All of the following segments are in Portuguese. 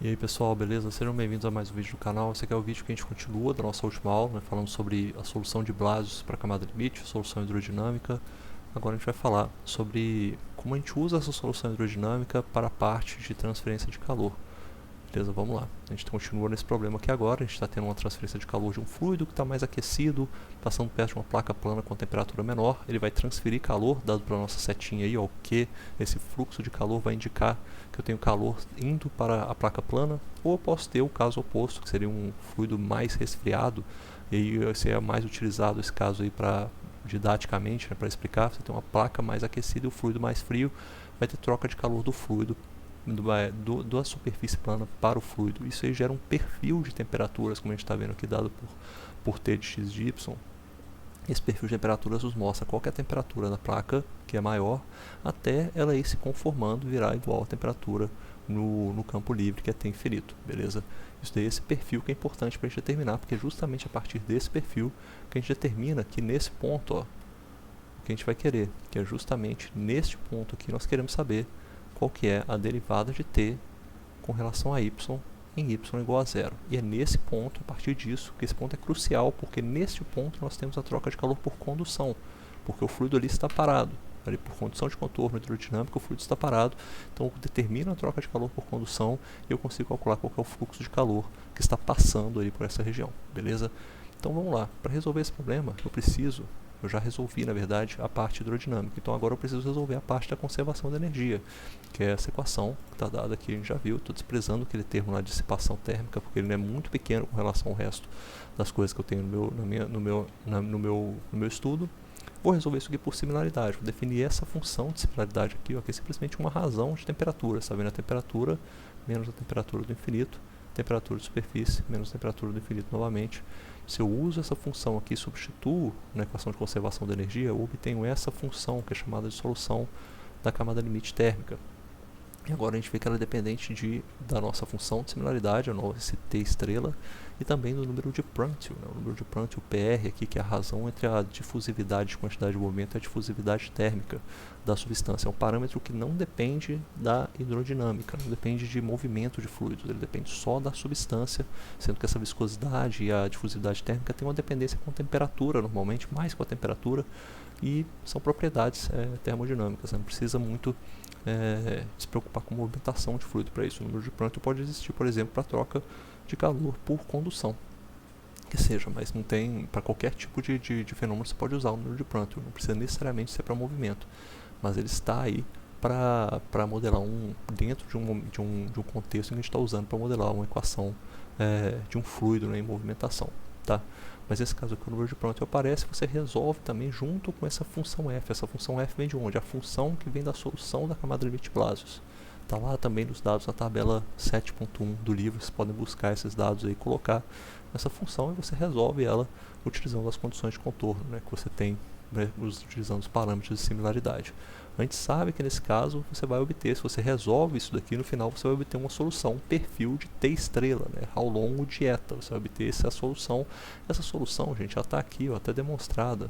E aí pessoal, beleza? Sejam bem-vindos a mais um vídeo do canal. Esse aqui é o vídeo que a gente continua da nossa última aula, né, falando sobre a solução de Blasius para a camada limite, solução hidrodinâmica. Agora a gente vai falar sobre como a gente usa essa solução hidrodinâmica para a parte de transferência de calor. Beleza, vamos lá. A gente continua nesse problema aqui agora. A gente está tendo uma transferência de calor de um fluido que está mais aquecido, passando perto de uma placa plana com temperatura menor. Ele vai transferir calor, dado para a nossa setinha aí, ó, que esse fluxo de calor vai indicar que eu tenho calor indo para a placa plana. Ou eu posso ter o caso oposto, que seria um fluido mais resfriado. E aí esse é mais utilizado, esse caso aí, para didaticamente, né, para explicar. Você tem uma placa mais aquecida e o fluido mais frio. Vai ter troca de calor do fluido da superfície plana para o fluido. Isso aí gera um perfil de temperaturas, como a gente está vendo aqui, dado por T de x de y. Esse perfil de temperaturas nos mostra qual é a temperatura da placa, que é maior, até ela ir se conformando e virar igual a temperatura no campo livre, que é T infinito, beleza? Isso daí é esse perfil que é importante para a gente determinar, porque é justamente a partir desse perfil que a gente determina que nesse ponto, ó, o que a gente vai querer, que é justamente neste ponto aqui, nós queremos saber qual que é a derivada de t com relação a y em y igual a zero. E é nesse ponto, a partir disso, que esse ponto é crucial, porque neste ponto nós temos a troca de calor por condução, porque o fluido ali está parado. Ali por condição de contorno hidrodinâmico, o fluido está parado, então eu determino a troca de calor por condução e eu consigo calcular qual é o fluxo de calor que está passando ali por essa região, beleza? Então vamos lá, para resolver esse problema eu já resolvi, na verdade, a parte hidrodinâmica. Então agora eu preciso resolver a parte da conservação da energia, que é essa equação que está dada aqui, a gente já viu. Estou desprezando aquele termo lá de dissipação térmica, porque ele é muito pequeno com relação ao resto das coisas que eu tenho no meu estudo. Vou resolver isso aqui por similaridade. Vou definir essa função de similaridade aqui, ó, que é simplesmente uma razão de temperatura. Está vendo a temperatura menos a temperatura do infinito, temperatura de superfície menos a temperatura do infinito novamente. Se eu uso essa função aqui e substituo na equação de conservação da energia, eu obtenho essa função que é chamada de solução da camada limite térmica. E agora a gente vê que ela é dependente da nossa função de similaridade, esse T estrela, e também do número de Prandtl, né? O número de Prandtl PR aqui, que é a razão entre a difusividade de quantidade de movimento e a difusividade térmica da substância. É um parâmetro que não depende da hidrodinâmica, não depende de movimento de fluidos, ele depende só da substância, sendo que essa viscosidade e a difusividade térmica têm uma dependência com a temperatura, normalmente mais com a temperatura, e são propriedades termodinâmicas, né? Não precisa muito se preocupar com movimentação de fluido para isso. O número de Prandtl pode existir, por exemplo, para troca de calor por condução, que seja, mas não tem, para qualquer tipo de fenômeno você pode usar o número de Prandtl, não precisa necessariamente ser para movimento, mas ele está aí para modelar dentro de um contexto em que a gente está usando para modelar uma equação de um fluido, né, em movimentação, tá? Mas nesse caso aqui o número de Prandtl aparece, você resolve também junto com essa função f. Essa função f vem de onde? A função que vem da solução da camada limite Blasius. Está lá também nos dados na tabela 7.1 do livro, vocês podem buscar esses dados aí, colocar nessa função e você resolve ela utilizando as condições de contorno, né, que você tem, né, utilizando os parâmetros de similaridade. A gente sabe que nesse caso você vai obter, se você resolve isso daqui, no final você vai obter uma solução, um perfil de T estrela, né, ao longo de eta, você vai obter essa solução. Essa solução, gente, já está aqui, ó, até demonstrada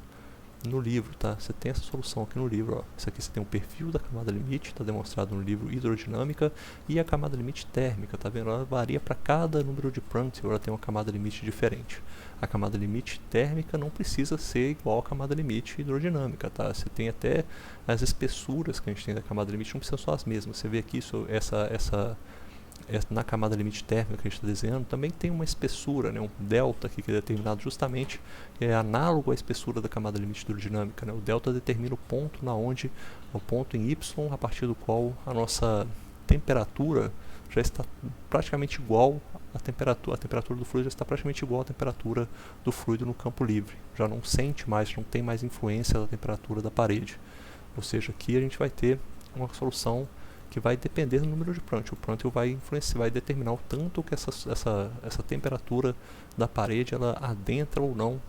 no livro, tá? Você tem essa solução aqui no livro, ó. Isso aqui você tem um perfil da camada limite, está demonstrado no livro Hidrodinâmica, e a camada limite térmica, tá vendo? Ela varia para cada número de Prandtl, ela tem uma camada limite diferente. A camada limite térmica não precisa ser igual à camada limite hidrodinâmica, tá? Você tem até as espessuras que a gente tem da camada limite, não precisam ser as mesmas. Você vê aqui na camada limite térmica que a gente está desenhando, também tem uma espessura, né, um delta aqui que é determinado justamente, é análogo à espessura da camada limite hidrodinâmica, né? O delta determina o ponto o ponto em y, a partir do qual a nossa temperatura já está praticamente igual à temperatura. A temperatura do fluido já está praticamente igual à temperatura do fluido no campo livre. Já não sente mais, não tem mais influência da temperatura da parede. Ou seja, aqui a gente vai ter uma solução que vai depender do número de Prandtl. O Prandtl vai influenciar, vai determinar o tanto que essa temperatura da parede ela adentra ou não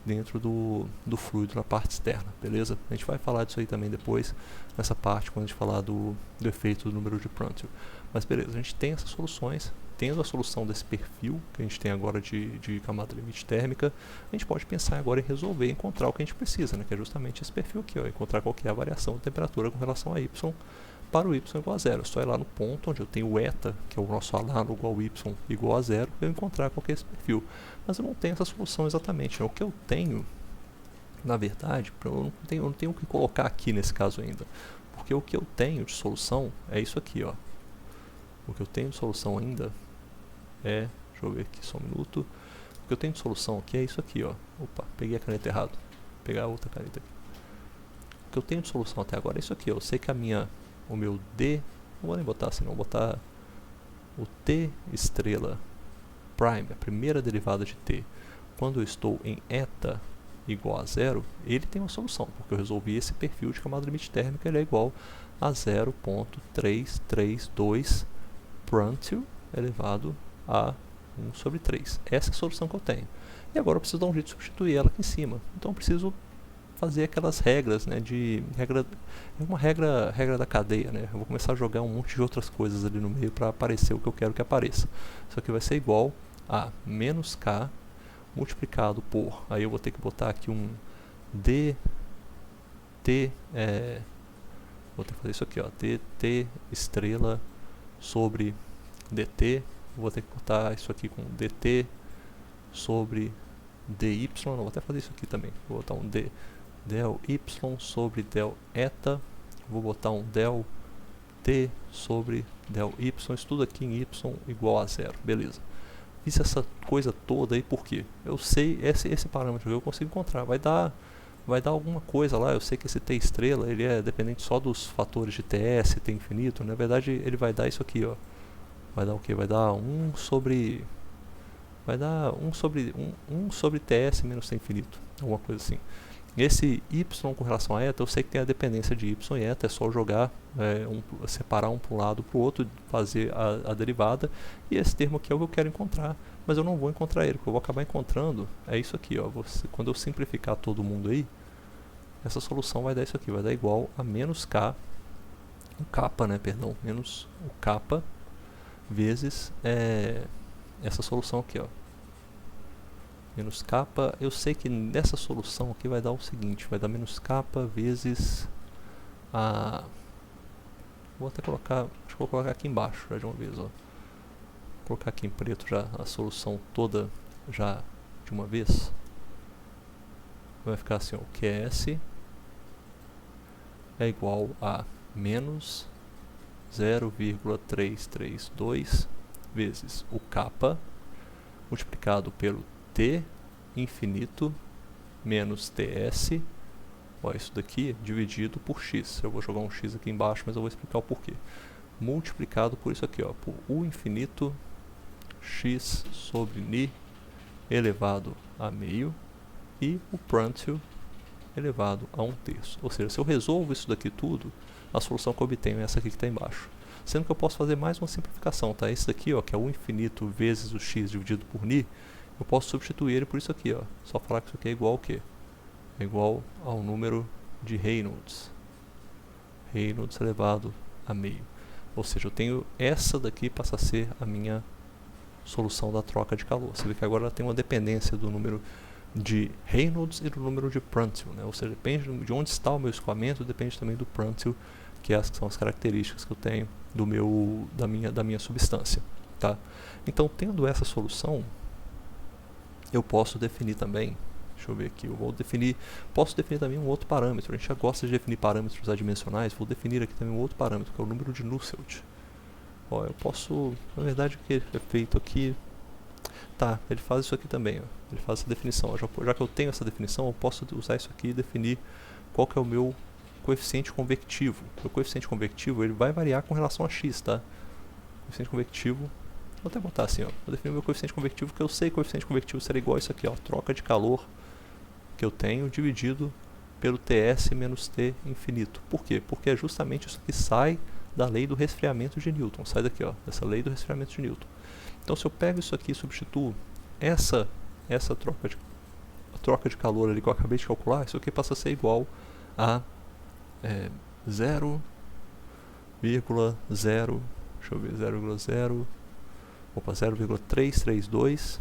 dentro do fluido na parte externa, beleza? A gente vai falar disso aí também depois, nessa parte, quando a gente falar do efeito do número de Prandtl. Mas beleza, a gente tem essas soluções. Tendo a solução desse perfil que a gente tem agora de camada limite térmica, a gente pode pensar agora em resolver, encontrar o que a gente precisa, né? Que é justamente esse perfil aqui, ó, encontrar qual que é a variação de temperatura com relação a y para o y igual a zero. É só ir lá no ponto onde eu tenho o eta, que é o nosso análogo ao y igual a zero, para eu encontrar qual que é esse perfil. Mas eu não tenho essa solução exatamente. Né? O que eu tenho, na verdade, eu não tenho o que colocar aqui nesse caso ainda. Porque o que eu tenho de solução é isso aqui, ó. O que eu tenho de solução ainda é... Deixa eu ver aqui só um minuto. O que eu tenho de solução aqui é isso aqui, ó. Opa, peguei a caneta errado. Vou pegar a outra caneta aqui. O que eu tenho de solução até agora é isso aqui, ó. Eu sei que o meu D... Não vou nem botar assim, não. Vou botar o T estrela prime, a primeira derivada de T. Quando eu estou em eta igual a zero, ele tem uma solução, porque eu resolvi esse perfil de camada limite térmica, ele é igual a 0.332 Prandtl elevado a 1 sobre 3. Essa é a solução que eu tenho. E agora eu preciso dar um jeito de substituir ela aqui em cima. Então eu preciso fazer aquelas regras, né, é uma regra da cadeia, né? Eu vou começar a jogar um monte de outras coisas ali no meio para aparecer o que eu quero que apareça. Isso aqui vai ser igual a menos k multiplicado por, aí eu vou ter que botar aqui um dt, vou ter que fazer isso aqui, ó, dt estrela sobre dt, vou ter que botar isso aqui com dt sobre dy, não, vou até fazer isso aqui também, vou botar um del y sobre del eta, vou botar um del t sobre del y, isso tudo aqui em y igual a zero, beleza. Fiz essa coisa toda aí porque eu sei esse parâmetro que eu consigo encontrar, vai dar alguma coisa lá. Eu sei que esse t estrela ele é dependente só dos fatores de ts, t infinito. Na verdade ele vai dar isso aqui, ó. Vai dar o que? Vai dar 1 sobre ts menos t infinito, alguma coisa assim. Esse y com relação a eta, eu sei que tem a dependência de y e eta, é só jogar, separar um para um lado para o outro, fazer a derivada, e esse termo aqui é o que eu quero encontrar, mas eu não vou encontrar ele, o que eu vou acabar encontrando é isso aqui, ó. Quando eu simplificar todo mundo aí, essa solução vai dar isso aqui, vai dar igual a menos k, menos o kappa vezes essa solução aqui, ó. Menos kappa, eu sei que nessa solução aqui vai dar o seguinte, vai dar menos kappa vezes a... Vou até colocar, acho que vou colocar aqui embaixo já de uma vez, ó. Vou colocar aqui em preto já a solução toda já de uma vez. Vai ficar assim, ó, o QS é igual a menos 0,332 vezes o kappa multiplicado pelo t infinito menos ts, ó, isso daqui dividido por x. Eu vou jogar um x aqui embaixo, mas eu vou explicar o porquê. Multiplicado por isso aqui, ó, por u infinito x sobre ni elevado a meio e o Prandtl elevado a 1/3. Ou seja, se eu resolvo isso daqui tudo, a solução que eu obtenho é essa aqui que está embaixo. Sendo que eu posso fazer mais uma simplificação, tá? Esse daqui, ó, que é u infinito vezes o x dividido por ni, eu posso substituir ele por isso aqui, ó. Só falar que isso aqui é igual ao quê? É igual ao número de Reynolds. Reynolds elevado a meio. Ou seja, eu tenho essa daqui passa a ser a minha solução da troca de calor. Você vê que agora ela tem uma dependência do número de Reynolds e do número de Prandtl, né? Ou seja, depende de onde está o meu escoamento, depende também do Prandtl, que são as características que eu tenho da minha substância, tá? Então, tendo essa solução, eu posso definir também, deixa eu ver aqui, posso definir também um outro parâmetro. A gente já gosta de definir parâmetros adimensionais, vou definir aqui também um outro parâmetro, que é o número de Nusselt. Ó, eu posso, na verdade, o que é feito aqui, tá, ele faz isso aqui também, ó. Ele faz essa definição, ó. Já que eu tenho essa definição, eu posso usar isso aqui e definir qual que é o meu coeficiente convectivo. O coeficiente convectivo ele vai variar com relação a x, tá? O coeficiente convectivo, vou até botar assim, ó. Vou definir o meu coeficiente convectivo, porque eu sei que o coeficiente convectivo será igual a isso aqui, ó. Troca de calor que eu tenho dividido pelo Ts menos T infinito. Por quê? Porque é justamente isso que sai da lei do resfriamento de Newton. Sai daqui, ó, dessa lei do resfriamento de Newton. Então, se eu pego isso aqui e substituo essa troca de calor ali que eu acabei de calcular, isso aqui passa a ser igual a 0,332,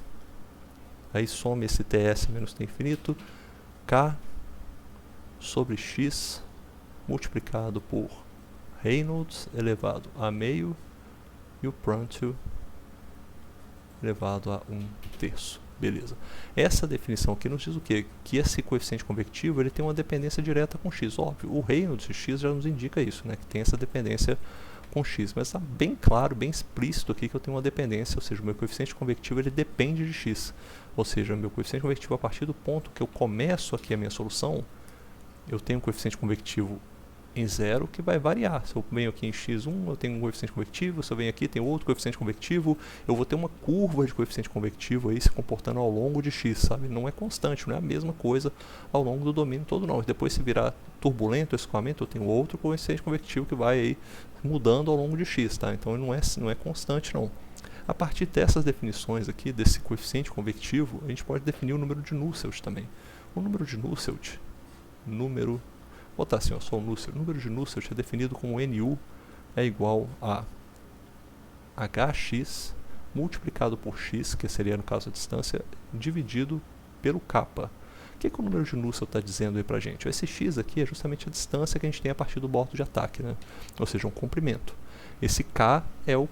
aí some esse Ts menos T infinito, K sobre X multiplicado por Reynolds elevado a meio e o Prandtl elevado a 1/3. Beleza. Essa definição aqui nos diz o quê? Que esse coeficiente convectivo ele tem uma dependência direta com x. Óbvio, o Reynolds de x já nos indica isso, né? Que tem essa dependência com x. Mas está bem claro, bem explícito aqui que eu tenho uma dependência, ou seja, o meu coeficiente convectivo ele depende de x. Ou seja, o meu coeficiente convectivo a partir do ponto que eu começo aqui a minha solução, eu tenho um coeficiente convectivo em 0 que vai variar. Se eu venho aqui em x1, eu tenho um coeficiente convectivo, se eu venho aqui, tem outro coeficiente convectivo, eu vou ter uma curva de coeficiente convectivo aí se comportando ao longo de x, sabe? Não é constante, não é a mesma coisa ao longo do domínio todo não. Depois, se virar turbulento o escoamento, eu tenho outro coeficiente convectivo que vai aí mudando ao longo de x, tá? Então não é constante não. A partir dessas definições aqui, desse coeficiente convectivo, a gente pode definir o número de Nusselt também. O número de Nusselt, vou botar assim, só o Nusselt. O número de Nusselt é definido como NU é igual a hx multiplicado por x, que seria no caso a distância, dividido pelo kappa. O que o número de Nusselt está dizendo aí pra gente? Esse x aqui é justamente a distância que a gente tem a partir do bordo de ataque, né? Ou seja, um comprimento. Esse K é o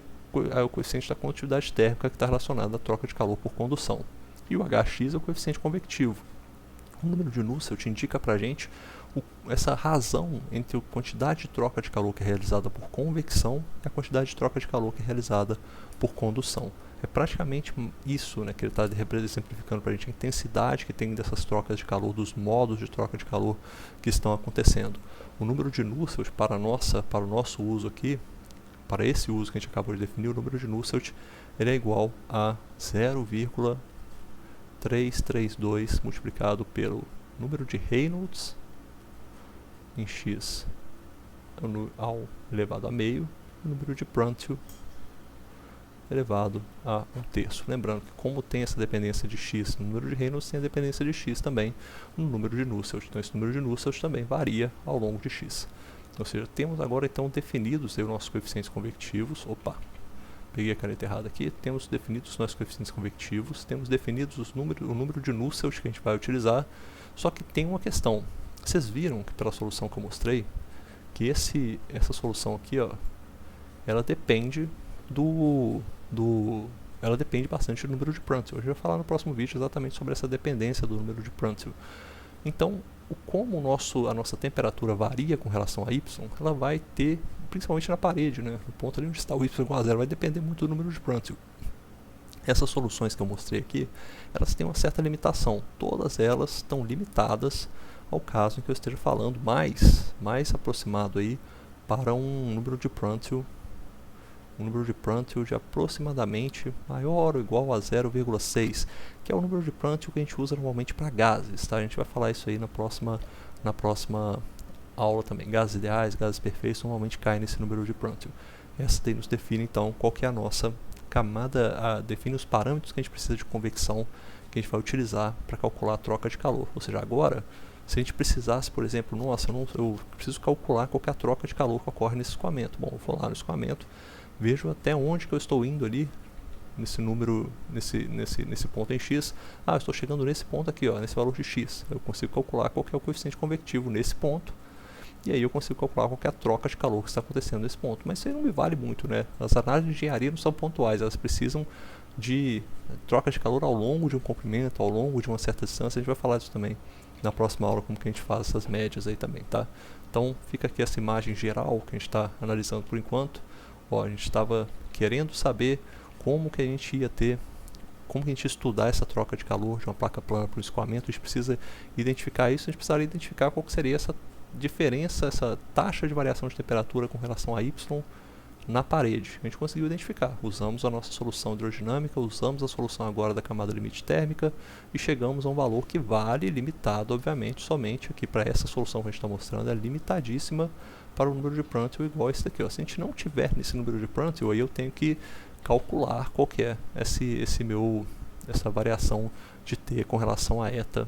coeficiente da condutividade térmica que está relacionado à troca de calor por condução. E o hx é o coeficiente convectivo. O número de Nusselt indica pra gente essa razão entre a quantidade de troca de calor que é realizada por convecção e a quantidade de troca de calor que é realizada por condução. É praticamente isso, né, que ele está exemplificando para a gente, a intensidade que tem dessas trocas de calor, dos modos de troca de calor que estão acontecendo. O número de Nusselt para o nosso uso aqui, para esse uso que a gente acabou de definir, o número de Nusselt ele é igual a 0,332 multiplicado pelo número de Reynolds em x ao elevado a meio, e o número de Prandtl elevado a 1/3. Lembrando que como tem essa dependência de x no número de Reynolds, tem a dependência de x também no número de Nusselt. Então esse número de Nusselt também varia ao longo de x. Ou seja, temos agora então definidos os nossos coeficientes convectivos. Opa, peguei a caneta errada aqui. Temos definidos os nossos coeficientes convectivos, temos definidos o número de Nusselt que a gente vai utilizar. Só que tem uma questão. Vocês viram que pela solução que eu mostrei, que essa solução aqui, ó, ela depende ela depende bastante do número de Prandtl. Eu já vou falar no próximo vídeo exatamente sobre essa dependência do número de Prandtl. Então, como a nossa temperatura varia com relação a y, ela vai ter, principalmente na parede, né, no ponto ali onde está o y igual a 0, vai depender muito do número de Prandtl. Essas soluções que eu mostrei aqui, elas têm uma certa limitação. Todas elas estão limitadas ao caso em que eu esteja falando mais aproximado aí para um número de Prandtl de aproximadamente maior ou igual a 0,6, que é o número de Prandtl que a gente usa normalmente para gases, tá? A gente vai falar isso aí na próxima aula também. Gases ideais, gases perfeitos normalmente caem nesse número de Prandtl. Essa daí nos define então qual que é a nossa camada, define os parâmetros que a gente precisa de convecção que a gente vai utilizar para calcular a troca de calor. Ou seja, agora, se a gente precisasse, por exemplo, eu preciso calcular qual que é a troca de calor que ocorre nesse escoamento. Bom, eu vou lá no escoamento, vejo até onde que eu estou indo ali, nesse número, nesse ponto em x. Eu estou chegando nesse ponto aqui, ó, nesse valor de x. Eu consigo calcular qual que é o coeficiente convectivo nesse ponto. E aí eu consigo calcular qual que é a troca de calor que está acontecendo nesse ponto. Mas isso aí não me vale muito, né? As análises de engenharia não são pontuais, elas precisam de troca de calor ao longo de um comprimento, ao longo de uma certa distância. A gente vai falar disso também na próxima aula, como que a gente faz essas médias aí também, tá? Então fica aqui essa imagem geral que a gente está analisando por enquanto. Ó, a gente estava querendo saber como que a gente ia estudar essa troca de calor de uma placa plana para o escoamento. A gente precisa identificar isso, a gente precisaria identificar qual que seria essa diferença, essa taxa de variação de temperatura com relação a y na parede. A gente conseguiu identificar. Usamos a nossa solução hidrodinâmica, usamos a solução agora da camada limite térmica e chegamos a um valor que vale, limitado, obviamente, somente aqui para essa solução que a gente está mostrando, é limitadíssima para o número de Prandtl igual a esse daqui. Ó. Se a gente não tiver nesse número de Prandtl, aí eu tenho que calcular qual que é essa variação de T com relação a eta,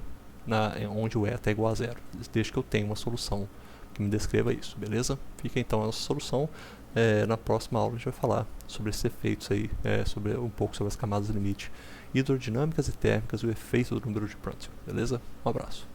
onde o eta é igual a 0, desde que eu tenha uma solução que me descreva isso, beleza? Fica então a nossa solução. Na próxima aula a gente vai falar sobre esses efeitos aí, um pouco sobre as camadas limite hidrodinâmicas e térmicas e o efeito do número de Prandtl, beleza? Um abraço.